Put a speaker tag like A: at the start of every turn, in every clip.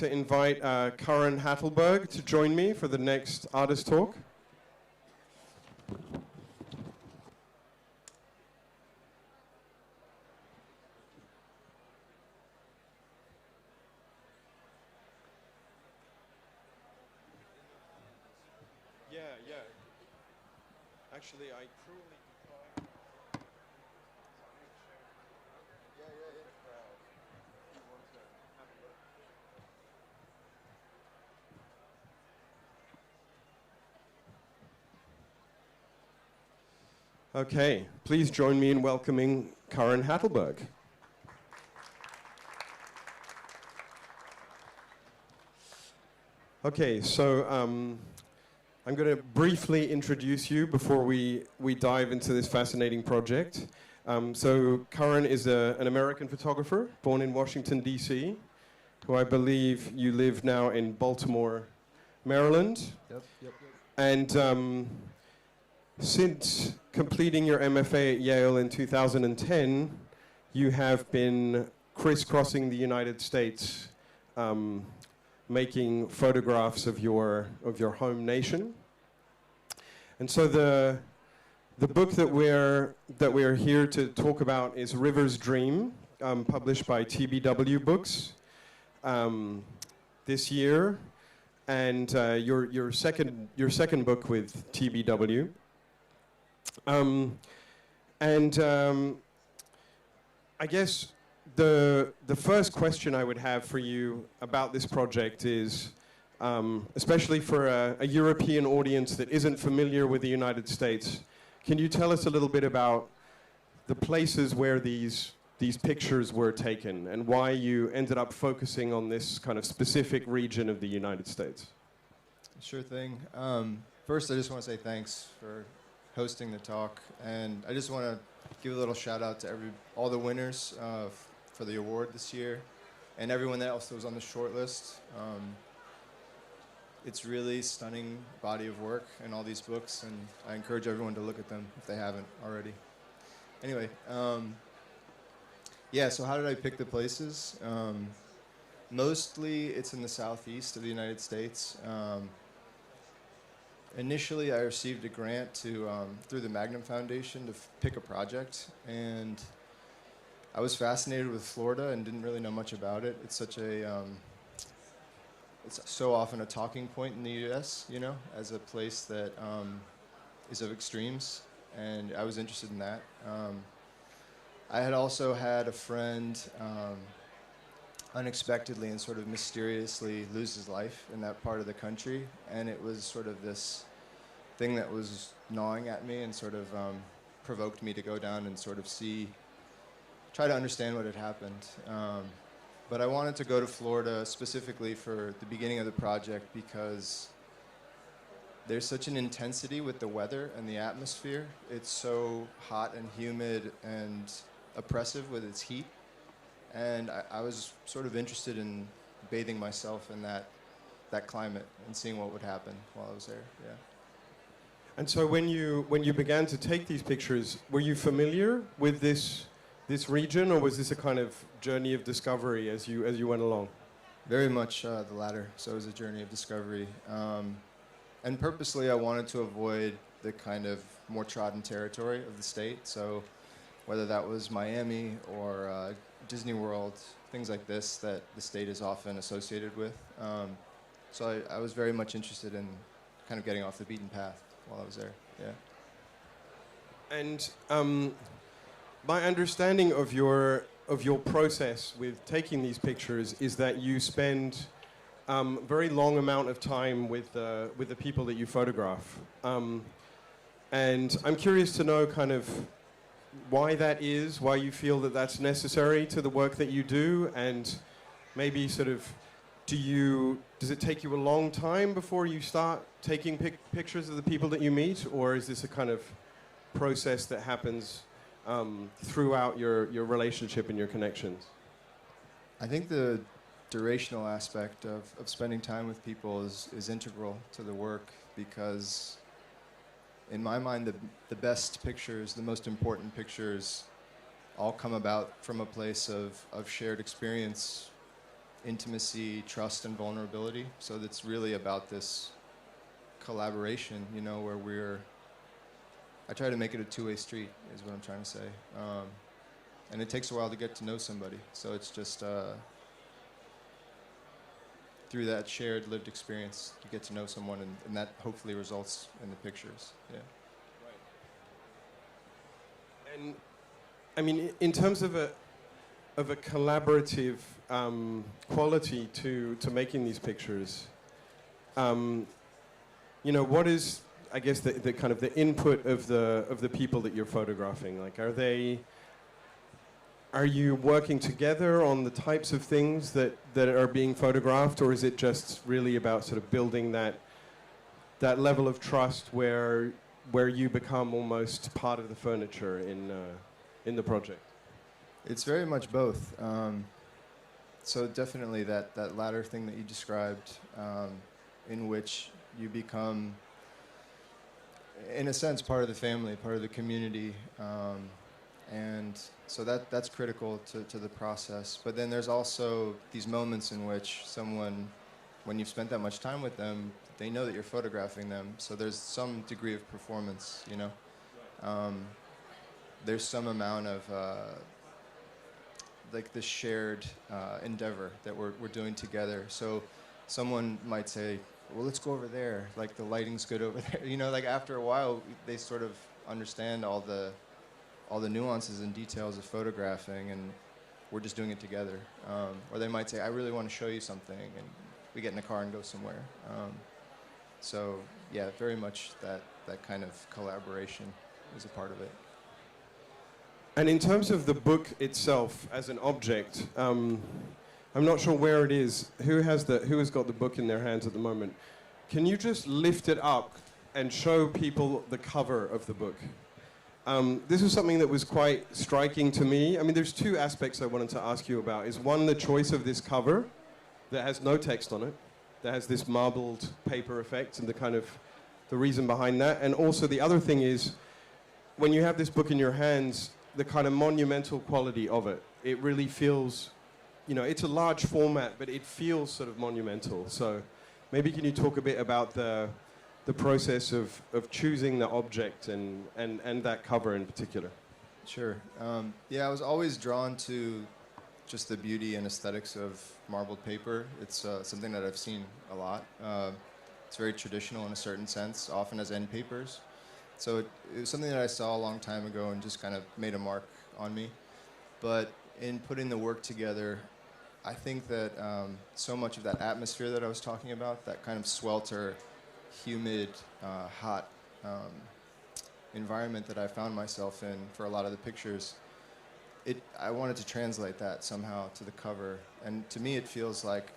A: To invite Curran Hatleberg to join me for the next artist talk. Yeah. Actually, I cruelly declined. Okay, please join me in welcoming Curran Hatleberg. Okay, so I'm going to briefly introduce you before we dive into this fascinating project. So Curran is an American photographer born in Washington, D.C., who I believe you live now in Baltimore, Maryland.
B: Yep.
A: And since completing your MFA at Yale in 2010, you have been crisscrossing the United States, making photographs of your home nation. And so the book that we're here to talk about is River's Dream, published by TBW Books this year, and your second book with TBW. I guess the first question I would have for you about this project is, especially for a European audience that isn't familiar with the United States, can you tell us a little bit about the places where these pictures were taken and why you ended up focusing on this kind of specific region of the United States?
B: Sure thing. First, I just want to say thanks for hosting the talk, and I just want to give a little shout out to all the winners for the award this year, and everyone else that was on the short list. It's really stunning body of work in all these books, and I encourage everyone to look at them if they haven't already. Anyway, so how did I pick the places? Mostly it's in the southeast of the United States. Initially, I received a grant through the Magnum Foundation to pick a project, and I was fascinated with Florida and didn't really know much about it. It's it's so often a talking point in the U.S., as a place that is of extremes, and I was interested in that. I had also had a friend unexpectedly and sort of mysteriously lose his life in that part of the country, and it was sort of this thing that was gnawing at me and sort of provoked me to go down and sort of try to understand what had happened. But I wanted to go to Florida specifically for the beginning of the project because there's such an intensity with the weather and the atmosphere. It's so hot and humid and oppressive with its heat. And I was sort of interested in bathing myself in that climate and seeing what would happen while I was there. Yeah.
A: And so when you began to take these pictures, were you familiar with this region, or was this a kind of journey of discovery as you went along?
B: Very much the latter. So it was a journey of discovery. And purposely I wanted to avoid the kind of more trodden territory of the state. So whether that was Miami or Disney World, things like this that the state is often associated with. So I was very much interested in kind of getting off the beaten path while I was there. Yeah.
A: And my understanding of your process with taking these pictures is that you spend very long amount of time with the people that you photograph, and I'm curious to know kind of why that is, why you feel that that's necessary to the work that you do, and maybe sort of does it take you a long time before you start taking pictures of the people that you meet, or is this a kind of process that happens throughout your relationship and your connections?
B: I think the durational aspect of spending time with people is integral to the work, because in my mind the best pictures, the most important pictures all come about from a place of shared experience intimacy, trust, and vulnerability. So it's really about this collaboration, you know, where I try to make it a two-way street, is what I'm trying to say. And it takes a while to get to know somebody. So it's just through that shared lived experience, you get to know someone, and that hopefully results in the pictures. Yeah.
A: Right. And I mean, in terms of a collaborative quality to making these pictures, you know, what is, I guess, the kind of the input of the people that you're photographing? Like, are you working together on the types of things that are being photographed, or is it just really about sort of building that level of trust where you become almost part of the furniture in the project?
B: It's very much both. So definitely that latter thing that you described, in which you become, in a sense, part of the family, part of the community. And so that's critical to the process. But then there's also these moments in which someone, when you've spent that much time with them, they know that you're photographing them. So there's some degree of performance, you know. There's some amount of like the shared endeavor that we're doing together. So someone might say, well, let's go over there. Like, the lighting's good over there. You know, like, after a while, they sort of understand all the nuances and details of photographing, and we're just doing it together. Or they might say, I really want to show you something, and we get in the car and go somewhere. So, yeah, very much that kind of collaboration is a part of it.
A: And in terms of the book itself as an object, I'm not sure where it is. Who has got the book in their hands at the moment? Can you just lift it up and show people the cover of the book? This is something that was quite striking to me. I mean, there's two aspects I wanted to ask you about. Is one, the choice of this cover that has no text on it, that has this marbled paper effect, and the reason behind that. And also the other thing is, when you have this book in your hands, the kind of monumental quality of it. It really feels, you know, it's a large format, but it feels sort of monumental. So maybe can you talk a bit about the process of choosing the object and that cover in particular?
B: Sure. Yeah, I was always drawn to just the beauty and aesthetics of marbled paper. It's something that I've seen a lot. It's very traditional in a certain sense, often as end papers. So it was something that I saw a long time ago and just kind of made a mark on me. But in putting the work together, I think that so much of that atmosphere that I was talking about, that kind of swelter, humid, hot environment that I found myself in for a lot of the pictures, I wanted to translate that somehow to the cover. And to me, it feels like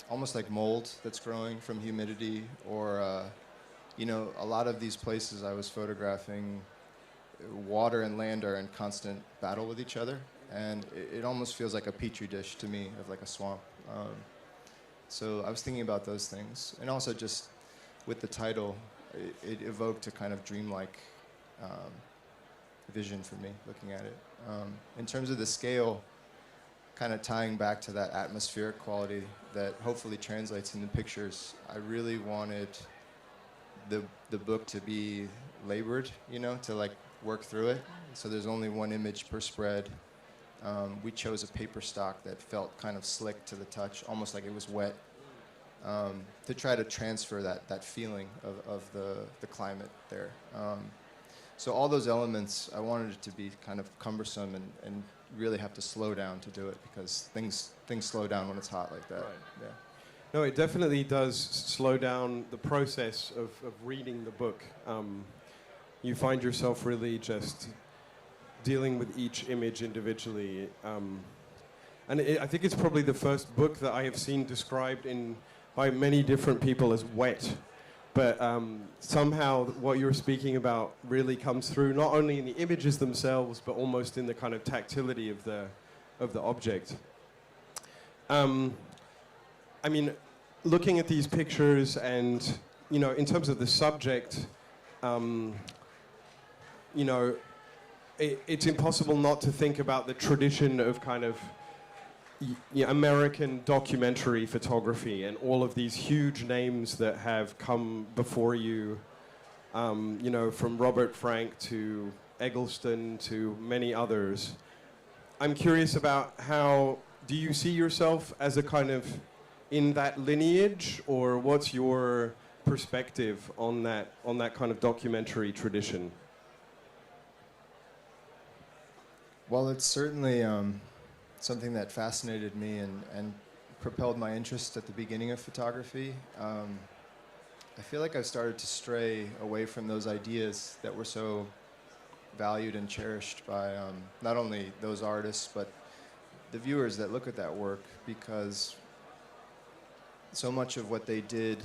B: almost like mold that's growing from humidity, or you know, a lot of these places I was photographing, water and land are in constant battle with each other, and it almost feels like a petri dish to me, of like a swamp. So I was thinking about those things, and also just with the title, it evoked a kind of dreamlike vision for me looking at it. In terms of the scale, kind of tying back to that atmospheric quality that hopefully translates into pictures, I really wanted the book to be labored, you know, to like work through it. So there's only one image per spread. We chose a paper stock that felt kind of slick to the touch, almost like it was wet, to try to transfer that feeling of the climate there. So all those elements, I wanted it to be kind of cumbersome and really have to slow down to do it, because things slow down when it's hot like that. Right. Yeah.
A: No, it definitely does slow down the process of reading the book. You find yourself really just dealing with each image individually. And I think it's probably the first book that I have seen described by many different people as wet. But somehow what you're speaking about really comes through, not only in the images themselves, but almost in the kind of tactility of the object. I mean, looking at these pictures and, you know, in terms of the subject, you know, it's impossible not to think about the tradition of kind of yeah, American documentary photography and all of these huge names that have come before you, you know, from Robert Frank to Eggleston to many others. I'm curious about how, do you see yourself as a kind of in that lineage, or what's your perspective on that kind of documentary tradition?
B: Well, it's certainly something that fascinated me and propelled my interest at the beginning of photography. I feel like I've started to stray away from those ideas that were so valued and cherished by not only those artists, but the viewers that look at that work, because so much of what they did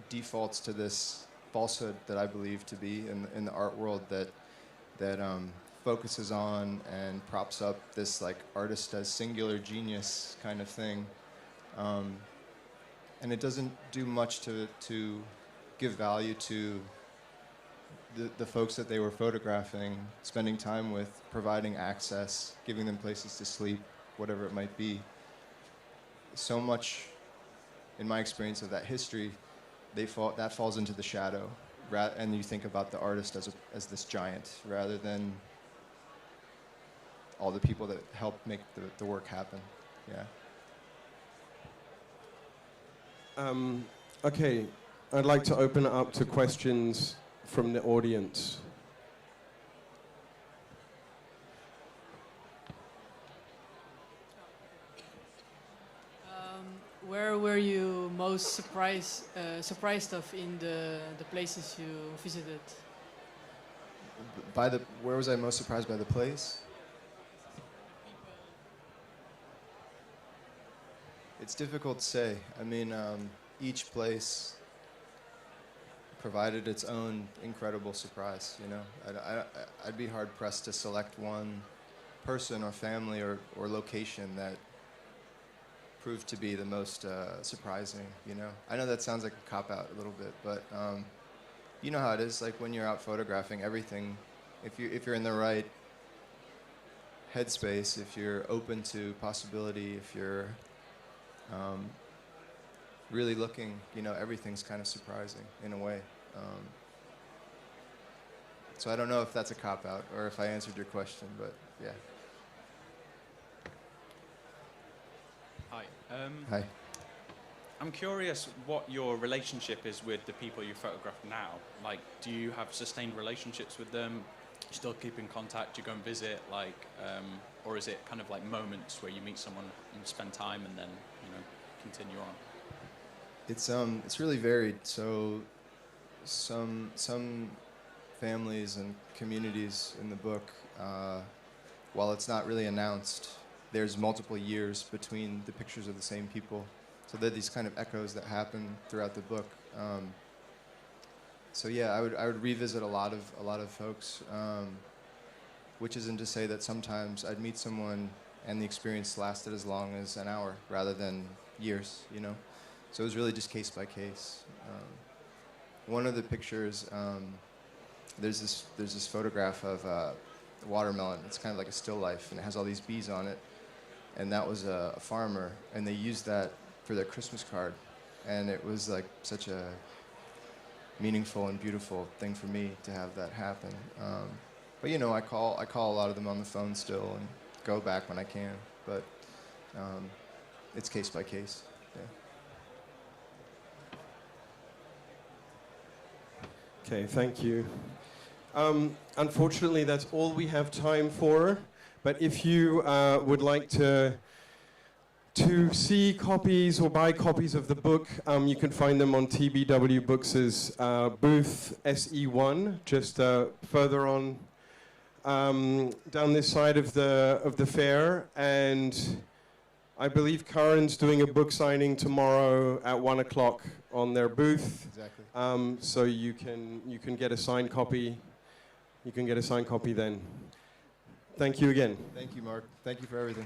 B: defaults to this falsehood that I believe to be in the art world that focuses on and props up this like artist as singular genius kind of thing, and it doesn't do much to give value to the folks that they were photographing, spending time with, providing access, giving them places to sleep, whatever it might be. So much, in my experience of that history, that falls into the shadow, and you think about the artist as this giant, rather than all the people that helped make the work happen. Yeah.
A: Okay, I'd like to open it up to questions from the audience.
C: Where were you most surprised of in the places you visited?
B: Where was I most surprised by the place? It's difficult to say. I mean, each place provided its own incredible surprise, you know. I'd be hard pressed to select one person or family or location that proved to be the most surprising, you know. I know that sounds like a cop-out a little bit, but you know how it is, like when you're out photographing everything, if you're in the right headspace, if you're open to possibility, if you're really looking, you know, everything's kind of surprising in a way. So I don't know if that's a cop-out or if I answered your question, but yeah.
D: Hi.
B: Hi.
D: I'm curious what your relationship is with the people you photograph now. Like, do you have sustained relationships with them? You still keep in contact? Do you go and visit? Like, or is it kind of like moments where you meet someone and spend time and then, you know, continue on?
B: It's really varied. So some families and communities in the book, while it's not really announced, there's multiple years between the pictures of the same people. So there are these kind of echoes that happen throughout the book. So yeah, I would revisit a lot of folks, which isn't to say that sometimes I'd meet someone and the experience lasted as long as an hour rather than years, you know. So it was really just case by case. One of the pictures, there's this photograph of a watermelon. It's kind of like a still life, and it has all these bees on it. And that was a farmer, and they used that for their Christmas card. And it was like such a meaningful and beautiful thing for me to have that happen. But you know, I call a lot of them on the phone still and go back when I can. But it's case by case. Yeah.
A: Okay, thank you. Unfortunately, that's all we have time for. But if you would like to see copies or buy copies of the book, you can find them on TBW Books' booth SE1, just further on down this side of the fair. And I believe Curran's doing a book signing tomorrow at 1 o'clock on their booth.
B: Exactly.
A: So you can get a signed copy. You can get a signed copy then. Thank you again.
B: Thank you, Mark. Thank you for everything.